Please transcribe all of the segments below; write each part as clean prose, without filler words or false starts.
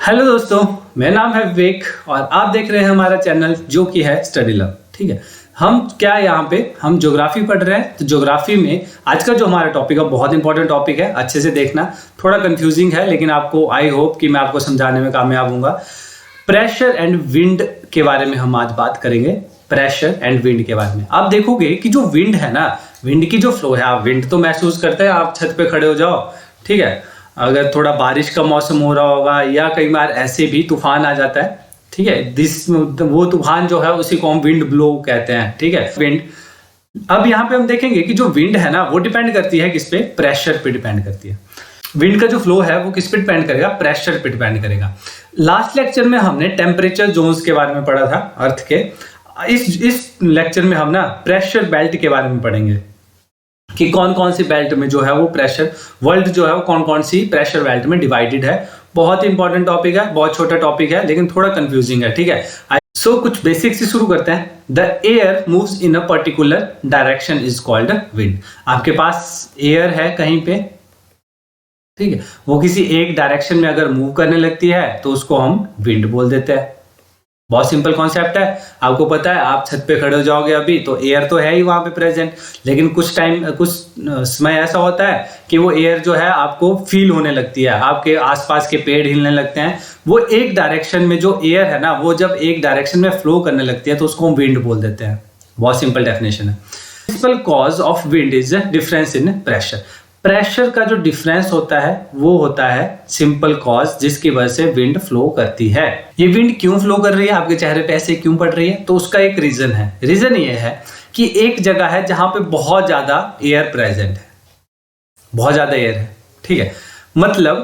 Hello दोस्तों, मेरा नाम है विवेक और आप देख रहे हैं हमारा चैनल जो कि है स्टडी लव। ठीक है, हम क्या यहाँ पे हम ज्योग्राफी पढ़ रहे हैं। तो ज्योग्राफी में आज का जो हमारा टॉपिक है बहुत इंपॉर्टेंट टॉपिक है, अच्छे से देखना। थोड़ा कंफ्यूजिंग है लेकिन आपको आई होप कि मैं आपको समझाने में कामयाब हूँगा। प्रेशर एंड विंड के बारे में हम आज बात करेंगे। प्रेशर एंड विंड के बारे में आप देखोगे कि जो विंड है ना, विंड की जो फ्लो है, आप विंड तो महसूस करते हैं। आप छत पे खड़े हो जाओ, ठीक है, अगर थोड़ा बारिश का मौसम हो रहा होगा या कई बार ऐसे भी तूफान आ जाता है, ठीक है, वो तूफान जो है उसी को हम विंड ब्लो कहते हैं। ठीक है, विंड। अब यहाँ पे हम देखेंगे कि जो विंड है ना वो डिपेंड करती है किस पे? प्रेशर पे डिपेंड करती है। विंड का जो फ्लो है वो किस पे डिपेंड करेगा? प्रेशर पे डिपेंड करेगा। लास्ट लेक्चर में हमने टेम्परेचर जोन्स के बारे में पढ़ा था अर्थ के। इस लेक्चर में हम ना प्रेशर बेल्ट के बारे में पढ़ेंगे कि कौन कौन सी बेल्ट में जो है वो प्रेशर, वर्ल्ड जो है वो कौन कौन सी प्रेशर बेल्ट में डिवाइडेड है। बहुत ही इंपॉर्टेंट टॉपिक है, बहुत छोटा टॉपिक है लेकिन थोड़ा कंफ्यूजिंग है। ठीक है, सो कुछ बेसिक से शुरू करते हैं। The air moves in a particular direction is called wind. आपके पास एयर है कहीं पे, ठीक है, वो किसी एक डायरेक्शन में अगर मूव करने लगती है तो उसको हम विंड बोल देते हैं। बहुत सिंपल कॉन्सेप्ट है, आपको पता है। आप छत पे खड़े हो जाओगे अभी तो एयर तो है ही वहां पे प्रेजेंट, लेकिन कुछ समय ऐसा होता है कि वो एयर जो है आपको फील होने लगती है, आपके आसपास के पेड़ हिलने लगते हैं। वो एक डायरेक्शन में जो एयर है ना, वो जब एक डायरेक्शन में फ्लो करने लगती है तो उसको हम विंड बोल देते हैं। बहुत सिंपल डेफिनेशन है। Principal cause of wind is difference in pressure. Pressure का जो डिफरेंस होता है वो होता है सिंपल कॉज, जिसकी वजह से विंड फ्लो करती है। ये विंड क्यों फ्लो कर रही है, आपके चेहरे पे ऐसे क्यों पड़ रही है? तो उसका एक रीजन है। रीजन ये है कि एक जगह है जहां पे बहुत ज्यादा एयर प्रेजेंट है, बहुत ज्यादा एयर है। ठीक है, मतलब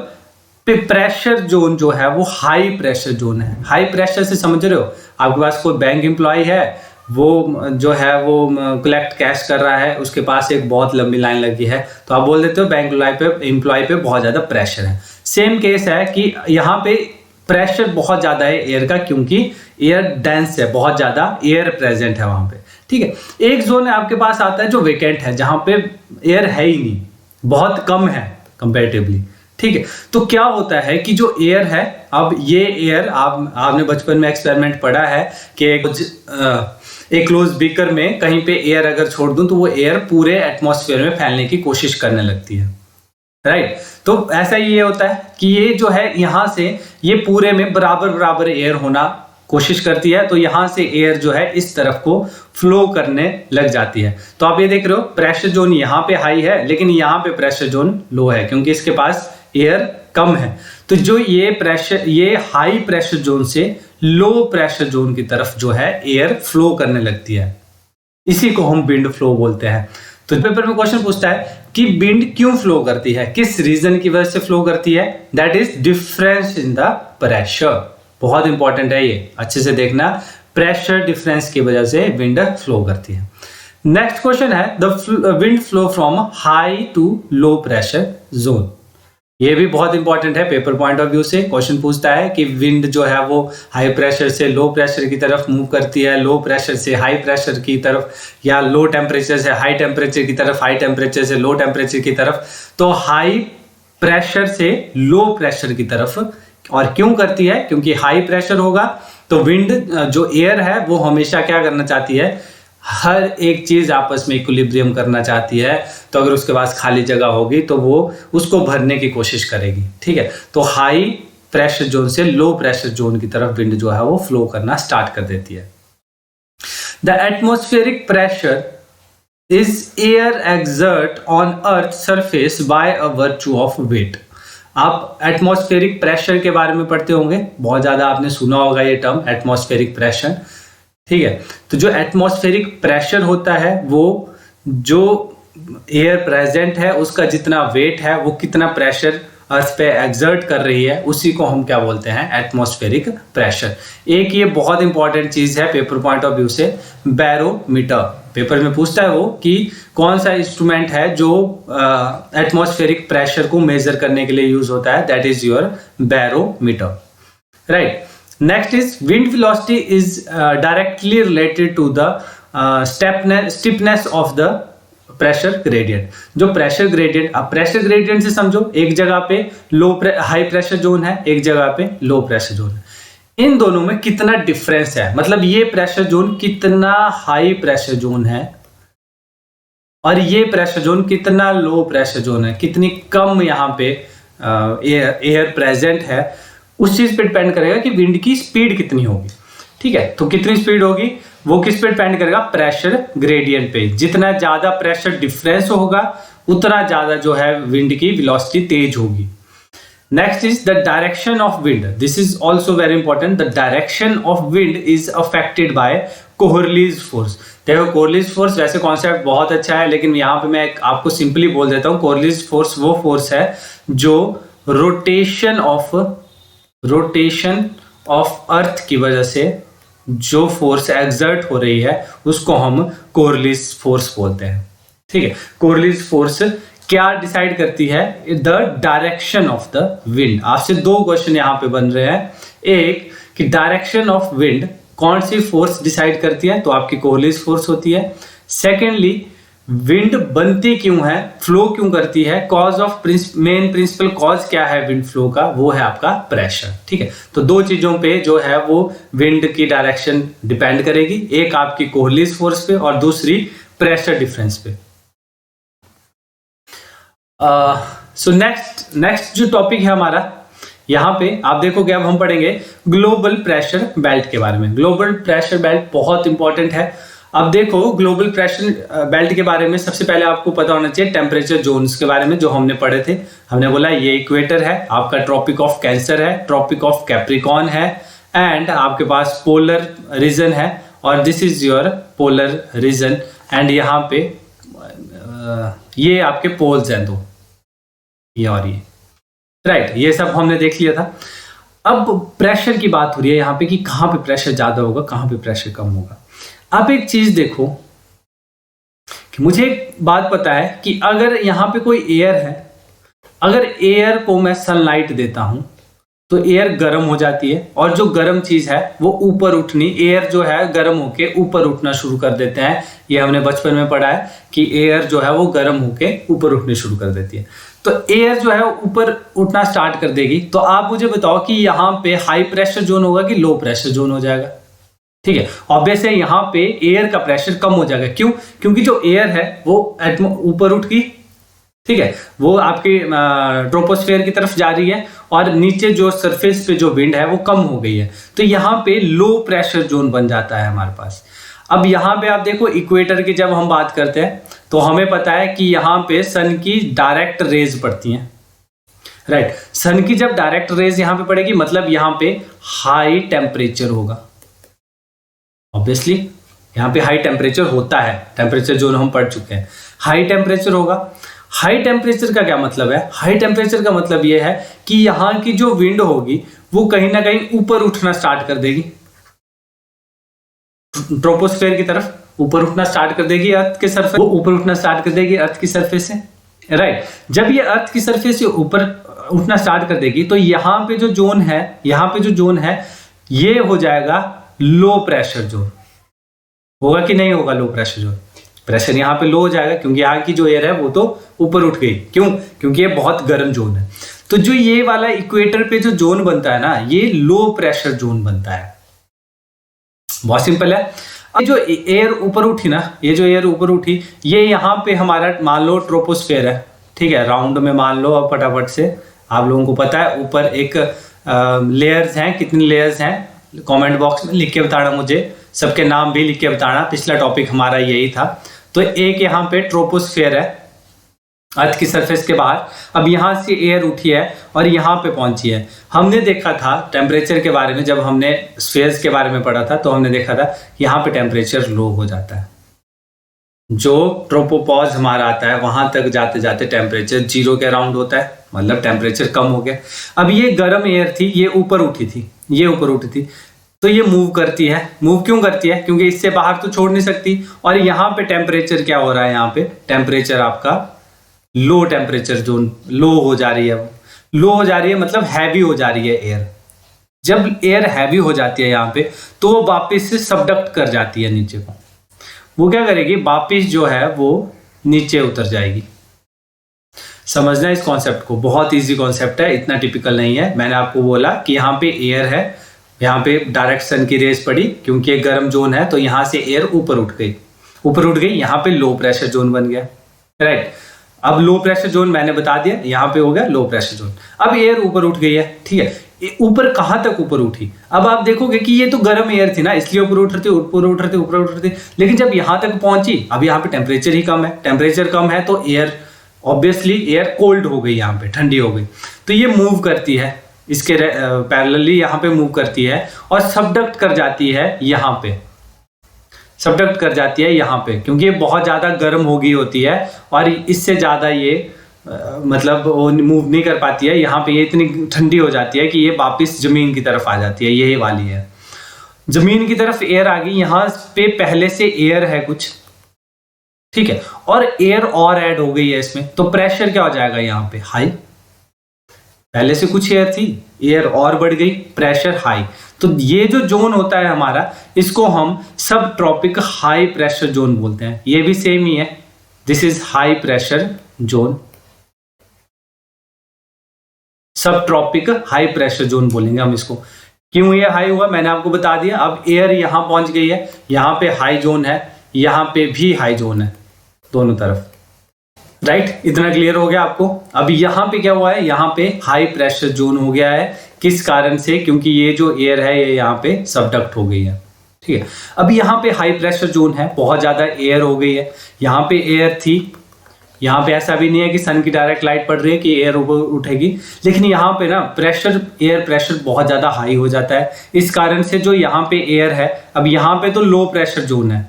प्रेशर जोन जो है वो हाई प्रेशर जोन है। हाई प्रेशर से समझ रहे हो, आपके पास कोई बैंक एम्प्लॉय है, वो जो है वो कलेक्ट कैश कर रहा है, उसके पास एक बहुत लंबी लाइन लगी है, तो आप बोल देते हो बैंक एम्प्लॉय पे बहुत ज्यादा प्रेशर है। सेम केस है कि यहाँ पे प्रेशर बहुत ज्यादा है एयर का, क्योंकि एयर डेंस है, बहुत ज्यादा एयर प्रेजेंट है वहां पे। ठीक है, एक जोन आपके पास आता है जो वेकेंट है, जहां पे एयर है ही नहीं, बहुत कम है कंपेरेटिवली। ठीक है, तो क्या होता है कि जो एयर है, अब ये एयर आपने बचपन में एक्सपेरिमेंट पढ़ा है कि एक क्लोज बीकर में कहीं पे एयर अगर छोड़ दूं तो वो एयर पूरे एटमॉस्फेयर में फैलने की कोशिश करने लगती है, राइट। तो ऐसा ही ये होता है कि ये जो है यहाँ से ये पूरे में बराबर बराबर एयर होना कोशिश करती है, तो यहाँ से एयर जो है इस तरफ को फ्लो करने लग जाती है। तो आप ये देख रहे हो प्रेशर जोन यहाँ पे हाई है लेकिन यहाँ पे प्रेशर जोन लो है, क्योंकि इसके पास एयर कम है। तो जो ये हाई प्रेशर जोन से लो प्रेशर जोन की तरफ जो है एयर फ्लो करने लगती है, इसी को हम विंड फ्लो बोलते हैं। तो पेपर में क्वेश्चन पूछता है कि विंड क्यों फ्लो करती है, किस रीजन की वजह से फ्लो करती है? That is difference in the pressure. बहुत इंपॉर्टेंट है ये, अच्छे से देखना। प्रेशर डिफरेंस की वजह से विंड फ्लो करती है। नेक्स्ट क्वेश्चन है the wind flow from high to low pressure zone. ये भी बहुत इंपॉर्टेंट है पेपर पॉइंट ऑफ व्यू से। क्वेश्चन पूछता है कि विंड जो है वो हाई प्रेशर से लो प्रेशर की तरफ मूव करती है, लो प्रेशर से हाई प्रेशर की तरफ, या लो टेम्परेचर से हाई टेम्परेचर की तरफ, हाई टेम्परेचर से लो टेम्परेचर की तरफ। तो हाई प्रेशर से लो प्रेशर की तरफ। और क्यों करती है? क्योंकि हाई प्रेशर होगा तो विंड जो एयर है वो हमेशा क्या करना चाहती है, हर एक चीज आपस में इक्विलिब्रियम करना चाहती है। तो अगर उसके पास खाली जगह होगी तो वो उसको भरने की कोशिश करेगी। ठीक है, तो हाई प्रेशर जोन से लो प्रेशर जोन की तरफ विंड जो है वो फ्लो करना स्टार्ट कर देती है। The atmospheric pressure is air exert on earth surface by a virtue of weight. आप एटमॉस्फेरिक प्रेशर के बारे में पढ़ते होंगे, बहुत ज्यादा आपने सुना होगा ये टर्म एटमॉस्फेरिक प्रेशर। ठीक है, तो जो एटमॉस्फेरिक प्रेशर होता है वो जो एयर प्रेजेंट है उसका जितना वेट है, वो कितना प्रेशर अर्थ पे एक्सर्ट कर रही है, उसी को हम क्या बोलते हैं? Atmospheric pressure. एक ये बहुत इंपॉर्टेंट चीज है पेपर पॉइंट ऑफ व्यू से, बैरोमीटर। पेपर में पूछता है वो कि कौन सा इंस्ट्रूमेंट है जो एटमॉस्फेरिक प्रेशर को मेजर करने के लिए यूज होता है? That is your barometer, right. Next is wind velocity is directly related to the stiffness of the pressure gradient. जो प्रेशर ग्रेडियंट, अब प्रेशर ग्रेडियंट से समझो एक जगह पे हाई प्रेशर जोन है, एक जगह पे लो प्रेशर जोन है। इन दोनों में कितना डिफरेंस है, मतलब ये प्रेशर जोन कितना हाई प्रेशर जोन है और ये प्रेशर जोन कितना लो प्रेशर जोन है, कितनी कम यहाँ पे एयर प्रेजेंट है, उस चीज पे डिपेंड करेगा कि विंड की स्पीड कितनी होगी। ठीक है, तो कितनी स्पीड होगी वो किस पे डिपेंड करेगा, प्रेशर ग्रेडियंट पे। जितना ज्यादा प्रेशर डिफरेंस होगा उतना ज्यादा जो है विंड की वेलोसिटी तेज होगी। Next is the direction of wind. This is also very important. The direction of wind is affected by Coriolis force. देखो कोहरलीज फोर्स वैसे कॉन्सेप्ट बहुत अच्छा है, लेकिन यहाँ पे मैं आपको सिंपली बोल देता हूँ। कोहरलीज फोर्स वो फोर्स है जो रोटेशन ऑफ अर्थ की वजह से जो फोर्स एक्सर्ट हो रही है उसको हम कोहरलीज फोर्स बोलते हैं। ठीक है, कोहरलीज फोर्स क्या डिसाइड करती है, the direction of the wind. आपसे दो क्वेश्चन यहाँ पे बन रहे हैं। एक कि डायरेक्शन ऑफ विंड कौन सी फोर्स डिसाइड करती है, तो आपकी कोहरलीज फोर्स होती है। सेकेंडली विंड बनती क्यों है, फ्लो क्यों करती है, cause of main principal cause क्या है विंड फ्लो का, वो है आपका प्रेशर। ठीक है, तो दो चीजों पे जो है वो विंड की डायरेक्शन डिपेंड करेगी, एक आपकी कोहरलीज फोर्स पे और दूसरी प्रेशर डिफरेंस पे। सो नेक्स्ट जो टॉपिक है हमारा, यहाँ पे आप देखोगे अब हम पढ़ेंगे ग्लोबल प्रेशर बेल्ट के बारे में। ग्लोबल प्रेशर बेल्ट बहुत इंपॉर्टेंट है। अब देखो ग्लोबल प्रेशर बेल्ट के बारे में सबसे पहले आपको पता होना चाहिए टेम्परेचर जोन्स के बारे में, जो हमने पढ़े थे। हमने बोला ये इक्वेटर है, आपका ट्रॉपिक ऑफ कैंसर है, ट्रॉपिक ऑफ कैप्रिकॉर्न है, एंड आपके पास पोलर रीजन है, और this is your polar region, and यहाँ पे ये आपके पोल्स हैं दो, ये और ये, राइट। ये सब हमने देख लिया था। अब प्रेशर की बात हो रही है यहाँ पे कि कहाँ पे प्रेशर ज्यादा होगा, कहाँ पे प्रेशर कम होगा। आप एक चीज देखो कि मुझे एक बात पता है कि अगर यहाँ पे कोई एयर है, अगर एयर को मैं सनलाइट देता हूं तो एयर गर्म हो जाती है, और जो गर्म चीज है वो ऊपर उठनी, एयर जो है गर्म होके ऊपर उठना शुरू कर देते हैं। ये हमने बचपन में पढ़ा है कि एयर जो है वो गर्म होके ऊपर उठनी शुरू कर देती है। तो एयर जो है ऊपर उठना स्टार्ट कर देगी। तो आप मुझे बताओ कि यहाँ पे हाई प्रेशर जोन होगा कि लो प्रेशर जोन हो जाएगा। ठीक है, ऑब्वियस है यहाँ पे एयर का प्रेशर कम हो जाएगा। क्यों? क्योंकि जो एयर है वो ऊपर उठ गई, ठीक है, वो आपके ट्रोपोस्फेयर की तरफ जा रही है, और नीचे जो सरफेस पे जो विंड है वो कम हो गई है। तो यहाँ पे लो प्रेशर जोन बन जाता है हमारे पास। अब यहाँ पे आप देखो इक्वेटर की जब हम बात करते हैं तो हमें पता है कि यहाँ पे सन की डायरेक्ट रेज पड़ती हैं, राइट। सन की जब डायरेक्ट रेज यहाँ पे पड़ेगी मतलब यहाँ पे हाई टेम्परेचर होगा। ऑब्वियसली यहाँ पे हाई टेम्परेचर होता है, टेम्परेचर जोन हम पढ़ चुके हैं, हाई टेम्परेचर होगा। हाई टेम्परेचर का क्या मतलब है? हाई टेम्परेचर का मतलब ये है कि यहाँ की जो विंड होगी वो कहीं ना कहीं ऊपर उठना स्टार्ट कर देगी, ट्रोपोस्फेयर की तरफ ऊपर उठना स्टार्ट कर देगी, अर्थ के सरफेस वो ऊपर उठना स्टार्ट कर देगी अर्थ की सरफेस से, राइट। जब ये अर्थ की सरफेस से ऊपर उठना स्टार्ट कर देगी तो यहाँ पे जो जोन है, यहाँ पे जो जोन है ये हो जाएगा लो प्रेशर जोन। होगा कि नहीं होगा लो प्रेशर जोन? प्रेशर यहाँ पे लो हो जाएगा क्योंकि यहाँ की जो एयर है वो तो ऊपर उठ गई। क्यों? क्योंकि ये बहुत गर्म जोन है। तो जो ये वाला इक्वेटर पे जो जोन बनता है ना, ये लो प्रेशर जोन बनता है। बहुत सिंपल है। अब जो एयर ऊपर उठी ना, ये जो एयर ऊपर उठी, ये यहाँ पे हमारा मान लो ट्रोपोस्फेयर है, ठीक है, राउंड में मान लो। अब फटाफट से आप लोगों को पता है ऊपर एक लेयर्स हैं, कितनी लेयर्स हैं कमेंट बॉक्स में लिख के बताना, मुझे सबके नाम भी लिख के बताना। पिछला टॉपिक हमारा यही था। तो एक यहाँ पे ट्रोपोस्फेयर है अर्थ की सरफेस के बाहर। अब यहाँ से एयर उठी है और यहाँ पे पहुंची है। हमने देखा था टेम्परेचर के बारे में, जब हमने स्फीयर्स के बारे में पढ़ा था तो हमने देखा था यहाँ पे टेम्परेचर लो हो जाता है। जो ट्रोपोपॉज हमारा आता है वहां तक जाते जाते टेम्परेचर 0 के अराउंड होता है, मतलब टेम्परेचर कम हो गया। अब ये गर्म एयर थी, ये ऊपर उठी थी, ये ऊपर उठी थी, तो ये मूव करती है। मूव क्यों करती है? क्योंकि इससे बाहर तो छोड़ नहीं सकती। और यहाँ पे टेम्परेचर क्या हो रहा है, यहाँ पे टेम्परेचर आपका लो टेम्परेचर जोन, लो हो जा रही है। लो हो जा रही है मतलब हैवी हो जा रही है एयर। जब एयर हैवी हो जाती है यहाँ पे तो वो वापिस से सबडक्ट कर जाती है नीचे को। वो क्या करेगी, वापिस जो है वो नीचे उतर जाएगी। समझना इस कॉन्सेप्ट को, बहुत इजी कॉन्सेप्ट है, इतना टिपिकल नहीं है। मैंने आपको बोला कि यहाँ पे एयर है, यहाँ पे डायरेक्ट सन की रेस पड़ी, क्योंकि एक गर्म जोन है तो यहाँ से एयर ऊपर उठ गई, यहाँ पे लो प्रेशर जोन बन गया, राइट। अब लो प्रेशर जोन मैंने बता दिया, यहाँ पे हो गया लो प्रेशर जोन। अब एयर ऊपर उठ गई है, ठीक है। ऊपर कहाँ तक ऊपर उठी? अब आप देखोगे कि ये तो गर्म एयर थी ना, इसलिए ऊपर उठ रही थी, लेकिन जब यहाँ तक पहुंची, अब यहाँ पे टेम्परेचर ही कम है, टेम्परेचर कम है तो एयर ऑब्वियसली एयर कोल्ड हो गई, यहाँ पे ठंडी हो गई, तो ये मूव करती है इसके पैरेलली, यहाँ पे मूव करती है और सबडक्ट कर जाती है यहाँ पे, सबडक्ट कर जाती है यहाँ पे, क्योंकि ये बहुत ज़्यादा गर्म हो गई होती है और इससे ज़्यादा ये मतलब वो मूव नहीं कर पाती है। यहाँ पे ये इतनी ठंडी हो जाती है कि ये वापस ज़मीन की तरफ आ जाती है, यही वाली है। ज़मीन की तरफ एयर आ गई, यहाँ पे पहले से एयर है कुछ, ठीक है, और एयर और ऐड हो गई है इसमें, तो प्रेशर क्या हो जाएगा यहाँ पे? हाई। पहले से कुछ एयर थी, एयर और बढ़ गई, प्रेशर हाई। तो ये जो जोन होता है हमारा, इसको हम सब ट्रॉपिक हाई प्रेशर जोन बोलते हैं। ये भी सेम ही है, this is high pressure zone, सब ट्रॉपिक हाई प्रेशर जोन बोलेंगे हम इसको। क्यों ये हाई हुआ मैंने आपको बता दिया। अब एयर यहां पहुंच गई है, यहां पे हाई जोन है, यहां पे भी हाई जोन है, दोनों तरफ, राइट। इतना क्लियर हो गया आपको। अब यहाँ पे क्या हुआ है? यहाँ पे हाई प्रेशर जोन हो गया है, किस कारण से? क्योंकि ये जो एयर है ये यहाँ पे सबडक्ट हो गई है, ठीक है। अब यहाँ पे हाई प्रेशर जोन है, बहुत ज्यादा एयर हो गई है, यहाँ पे एयर थी, यहाँ पे ऐसा भी नहीं है कि सन की डायरेक्ट लाइट पड़ रही है कि एयर ऊपर उठेगी, लेकिन यहाँ पे ना प्रेशर, एयर प्रेशर बहुत ज्यादा हाई हो जाता है, इस कारण से जो यहाँ पे एयर है, अब यहाँ पे तो लो प्रेशर जोन है,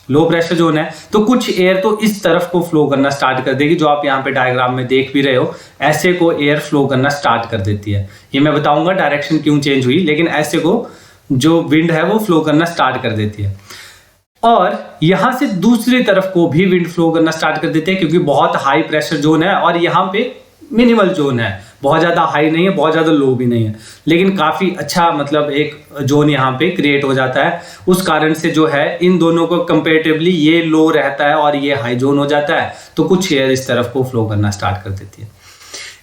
लो प्रेशर जोन है, तो कुछ एयर तो इस तरफ को फ्लो करना स्टार्ट कर देगी, जो आप यहाँ पे डायग्राम में देख भी रहे हो, ऐसे को एयर फ्लो करना स्टार्ट कर देती है। ये मैं बताऊंगा डायरेक्शन क्यों चेंज हुई, लेकिन ऐसे को जो विंड है वो फ्लो करना स्टार्ट कर देती है। और यहां से दूसरी तरफ को भी विंड फ्लो करना स्टार्ट कर देते हैं, क्योंकि बहुत हाई प्रेशर जोन है और यहाँ पे मिनिमल जोन है, बहुत ज्यादा हाई नहीं है, बहुत ज्यादा लो भी नहीं है, लेकिन काफी अच्छा मतलब एक जोन यहाँ पे क्रिएट हो जाता है। उस कारण से जो है इन दोनों को कंपेरेटिवली ये लो रहता है और ये हाई जोन हो जाता है, तो कुछ एयर इस तरफ को फ्लो करना स्टार्ट कर देती है।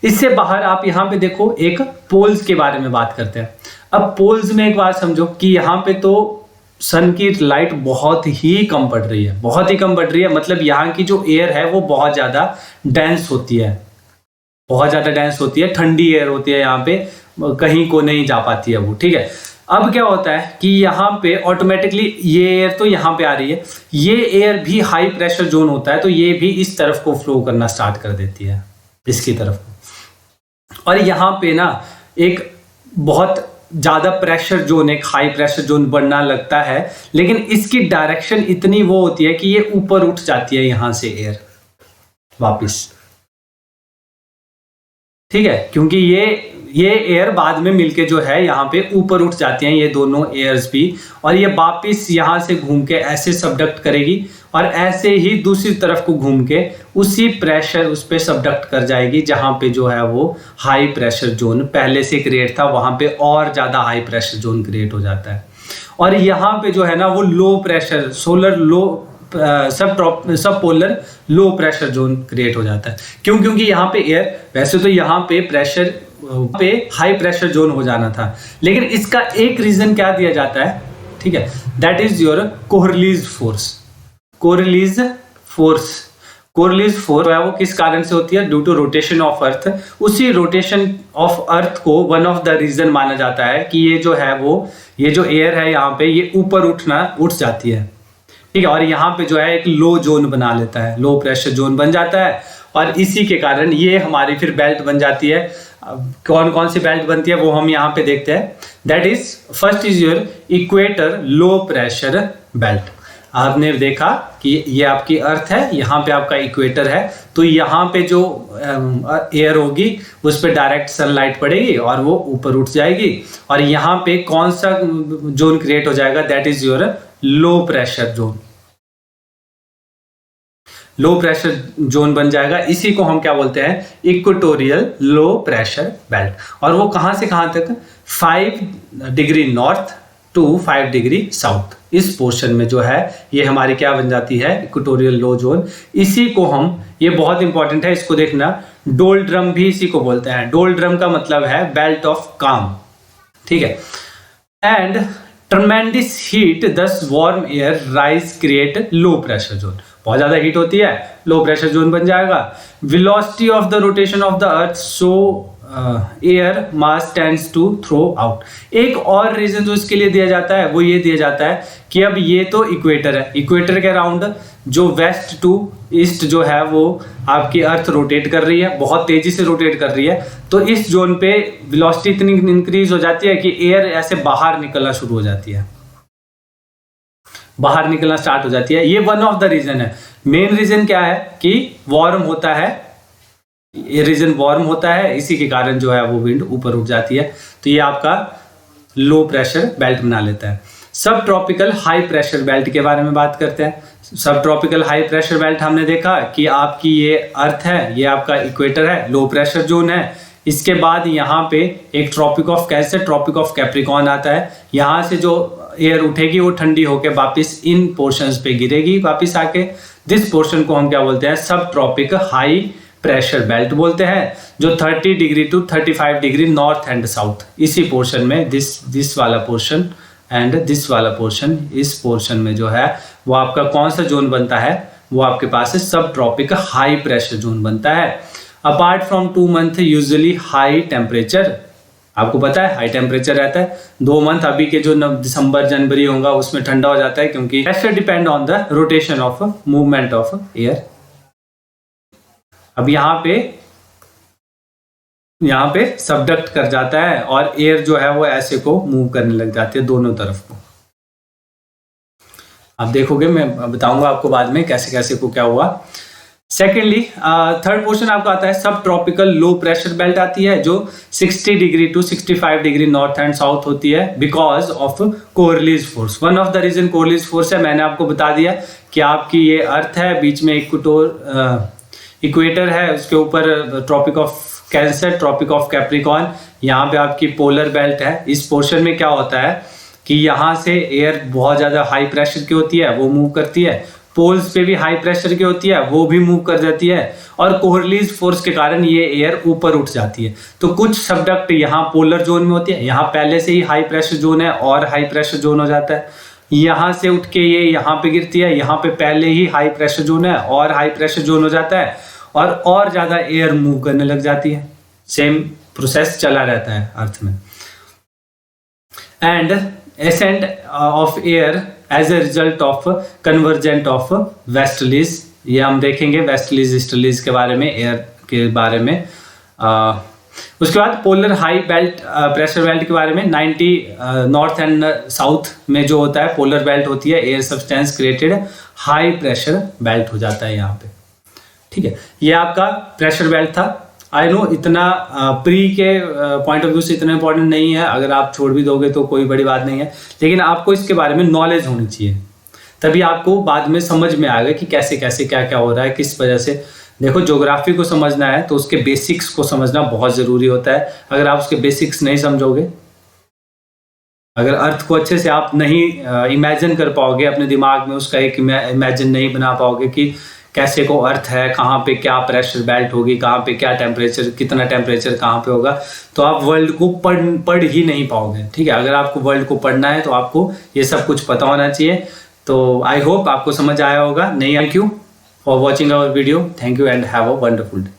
इससे बाहर आप यहाँ पे देखो, एक पोल्स के बारे में बात करते हैं। अब पोल्स में एक बात समझो कि यहाँ पे तो सन की लाइट बहुत ही कम पड़ रही है, बहुत ही कम पड़ रही है, मतलब यहाँ की जो एयर है वो बहुत ज्यादा डेंस होती है, बहुत ज्यादा डेंस होती है, ठंडी एयर होती है, यहाँ पे कहीं को नहीं जा पाती है वो, ठीक है। अब क्या होता है कि यहाँ पे ऑटोमेटिकली ये एयर तो यहाँ पे आ रही है, ये एयर भी हाई प्रेशर जोन होता है, तो ये भी इस तरफ को फ्लो करना स्टार्ट कर देती है, इसकी तरफ। और यहाँ पे ना एक बहुत ज्यादा प्रेशर जोन, एक हाई प्रेशर जोन बनना लगता है, लेकिन इसकी डायरेक्शन इतनी वो होती है कि ये ऊपर उठ जाती है यहाँ से एयर वापिस, ठीक है, क्योंकि ये एयर बाद में मिलके जो है यहाँ पे ऊपर उठ जाती हैं ये दोनों एयर्स भी, और ये वापिस यहाँ से घूम के ऐसे सबडक्ट करेगी और ऐसे ही दूसरी तरफ को घूम के उसी प्रेशर उस पे सबडक्ट कर जाएगी, जहाँ पे जो है वो हाई प्रेशर जोन पहले से क्रिएट था, वहां पे और ज्यादा हाई प्रेशर जोन क्रिएट हो जाता है। और यहाँ पे जो है ना वो लो प्रेशर सोलर लो सब पोलर लो प्रेशर जोन क्रिएट हो जाता है। क्यों? क्योंकि यहाँ पे एयर, वैसे तो यहाँ पे प्रेशर पे हाई प्रेशर जोन हो जाना था, लेकिन इसका एक रीजन क्या दिया जाता है, ठीक है, that is your Coriolis force. Coriolis force, Coriolis force है वो किस कारण से होती है? Due to rotation of earth. उसी रोटेशन ऑफ अर्थ को वन ऑफ द रीजन माना जाता है कि ये जो है वो, ये जो एयर है यहाँ पे ये ऊपर उठ जाती है, ठीक है, और यहाँ पे जो है एक लो जोन बना लेता है, लो प्रेशर जोन बन जाता है, और इसी के कारण ये हमारी फिर बेल्ट बन जाती है। कौन कौन सी बेल्ट बनती है वो हम यहाँ पे देखते हैं। That is, first is your equator low pressure belt. आपने देखा कि ये आपकी अर्थ है, यहाँ पे आपका इक्वेटर है, तो यहाँ पे जो एयर होगी उस पर डायरेक्ट सनलाइट पड़ेगी और वो ऊपर उठ जाएगी, और यहाँ पे कौन सा जोन क्रिएट हो जाएगा? That is your low pressure zone, low pressure zone बन जाएगा। इसी को हम क्या बोलते हैं? Equatorial low pressure belt. और वो कहां से कहां तक? 5 degree north, to 5 degree south. इस पोर्शन में जो है ये हमारी क्या बन जाती है, इक्वेटोरियल लो जोन। इसी को हम, ये बहुत इंपॉर्टेंट है, इसको देखना, डोल्ड्रम भी इसी को बोलते हैं। डोल्ड्रम का मतलब है बेल्ट ऑफ काम, ठीक है। एंड ट्रमेंडस हीट दस वार्म एयर राइज क्रिएट लो प्रेशर जोन। बहुत ज्यादा हीट होती है, लो प्रेशर जोन बन जाएगा। Velocity of the rotation of the earth so air mass tends to throw out. एक और रीजन जो इसके लिए दिया जाता है वो ये दिया जाता है कि अब ये तो इक्वेटर है, इक्वेटर के अराउंड जो वेस्ट टू ईस्ट जो है वो आपकी अर्थ रोटेट कर रही है, बहुत तेजी से रोटेट कर रही है। तो इस जोन पे वेलोसिटी इतनी इंक्रीज हो जाती है कि एयर ऐसे बाहर निकलना शुरू हो जाती है, बाहर निकलना स्टार्ट हो जाती है। ये वन ऑफ द रीजन है। मेन रीजन क्या है कि वार्म होता है, ये रीजन वार्म होता है, इसी के कारण जो है वो विंड ऊपर उठ जाती है। तो ये आपका लो प्रेशर बेल्ट बना लेता है। सब ट्रॉपिकल हाई प्रेशर बेल्ट के बारे में बात करते हैं। सब ट्रॉपिकल हाई प्रेशर बेल्ट हमने देखा कि आपकी ये अर्थ है, ये आपका इक्वेटर है, लो प्रेशर जोन है। इसके बाद यहाँ पे एक tropic of cancer, tropic of capricorn आता है। यहाँ से जो एयर उठेगी वो ठंडी होकर वापस इन पोर्शंस पे गिरेगी वापस आके। दिस पोर्शन को हम क्या बोलते हैं, सब ट्रॉपिक हाई प्रेशर बेल्ट बोलते हैं, जो 30 degree to 35 degree north and south, इसी पोर्शन में दिस वाला पोर्शन एंड दिस वाला पोर्शन, इस पोर्शन में जो है वो आपका कौन सा जोन बनता है, वो आपके पास है सब ट्रॉपिक हाई प्रेशर जोन बनता है। Apart from 2 month usually high temperature, आपको पता है हाई टेम्परेचर रहता है। 2 मंथ अभी के जो दिसंबर जनवरी होगा उसमें ठंडा हो जाता है, क्योंकि pressure depend on the rotation of movement of air. अब यहाँ पे सबडक्ट कर जाता है और एयर जो है वो ऐसे को मूव करने लग जाती है दोनों तरफ को। आप देखोगे, मैं बताऊंगा आपको बाद में कैसे कैसे को क्या हुआ। सेकेंडली थर्ड पोर्शन आपका आता है सब ट्रॉपिकल लो प्रेशर बेल्ट आती है, जो 60 degree to 65 degree north and south होती है because of Coriolis force. One of the reason Coriolis force है, मैंने आपको बता दिया कि आपकी ये अर्थ है, बीच में इक्वेटर है, उसके ऊपर tropic of cancer, tropic of capricorn, यहाँ पे आपकी पोलर बेल्ट है। इस पोर्शन में क्या होता है कि यहाँ से एयर बहुत ज़्यादा हाई प्रेशर की होती है, वो मूव करती है। पोल्स पे भी हाई प्रेशर की होती है, वो भी मूव कर जाती है। और कोहरलीज फोर्स के कारण ये एयर ऊपर उठ जाती है। तो कुछ सबडक्ट यहाँ पोलर जोन में होती है, यहाँ पहले से ही हाई प्रेशर जोन है और हाई प्रेशर जोन हो जाता है। यहाँ से उठ के ये यहाँ पे गिरती है, यहाँ पे पहले ही हाई प्रेशर जोन है और हाई प्रेशर जोन हो जाता है, और ज़्यादा एयर मूव करने लग जाती है। सेम प्रोसेस चला रहता है अर्थ में। And ascent of air as a result of convergent of westerlies, ये हम देखेंगे वेस्टर्लीज ईस्टर्लीज के बारे में, एयर के बारे में। उसके बाद polar high belt pressure belt के बारे में, 90 नॉर्थ एंड साउथ में जो होता है पोलर बेल्ट होती है, air substance created high pressure belt हो जाता है यहाँ पे, ठीक है। ये आपका प्रेशर बेल्ट था। आई नो इतना प्री के पॉइंट ऑफ व्यू से इतना इंपॉर्टेंट नहीं है, अगर आप छोड़ भी दोगे तो कोई बड़ी बात नहीं है, लेकिन आपको इसके बारे में नॉलेज होनी चाहिए, तभी आपको बाद में समझ में आएगा कि कैसे कैसे क्या क्या हो रहा है, किस वजह से। देखो, ज्योग्राफी को समझना है तो उसके बेसिक्स को समझना बहुत ज़रूरी होता है। अगर आप उसके बेसिक्स नहीं समझोगे, अगर अर्थ को अच्छे से आप नहीं इमेजिन कर पाओगे, अपने दिमाग में उसका एक इमेजिन नहीं बना पाओगे कि कैसे को अर्थ है, कहाँ पे क्या प्रेशर बेल्ट होगी, कहाँ पे क्या टेम्परेचर, कितना टेम्परेचर कहाँ पे होगा, तो आप वर्ल्ड को पढ़ ही नहीं पाओगे, ठीक है। अगर आपको वर्ल्ड को पढ़ना है तो आपको ये सब कुछ पता होना चाहिए। तो आई होप आपको समझ आया होगा। नहीं, thank you for watching our video, thank you and have a wonderful day.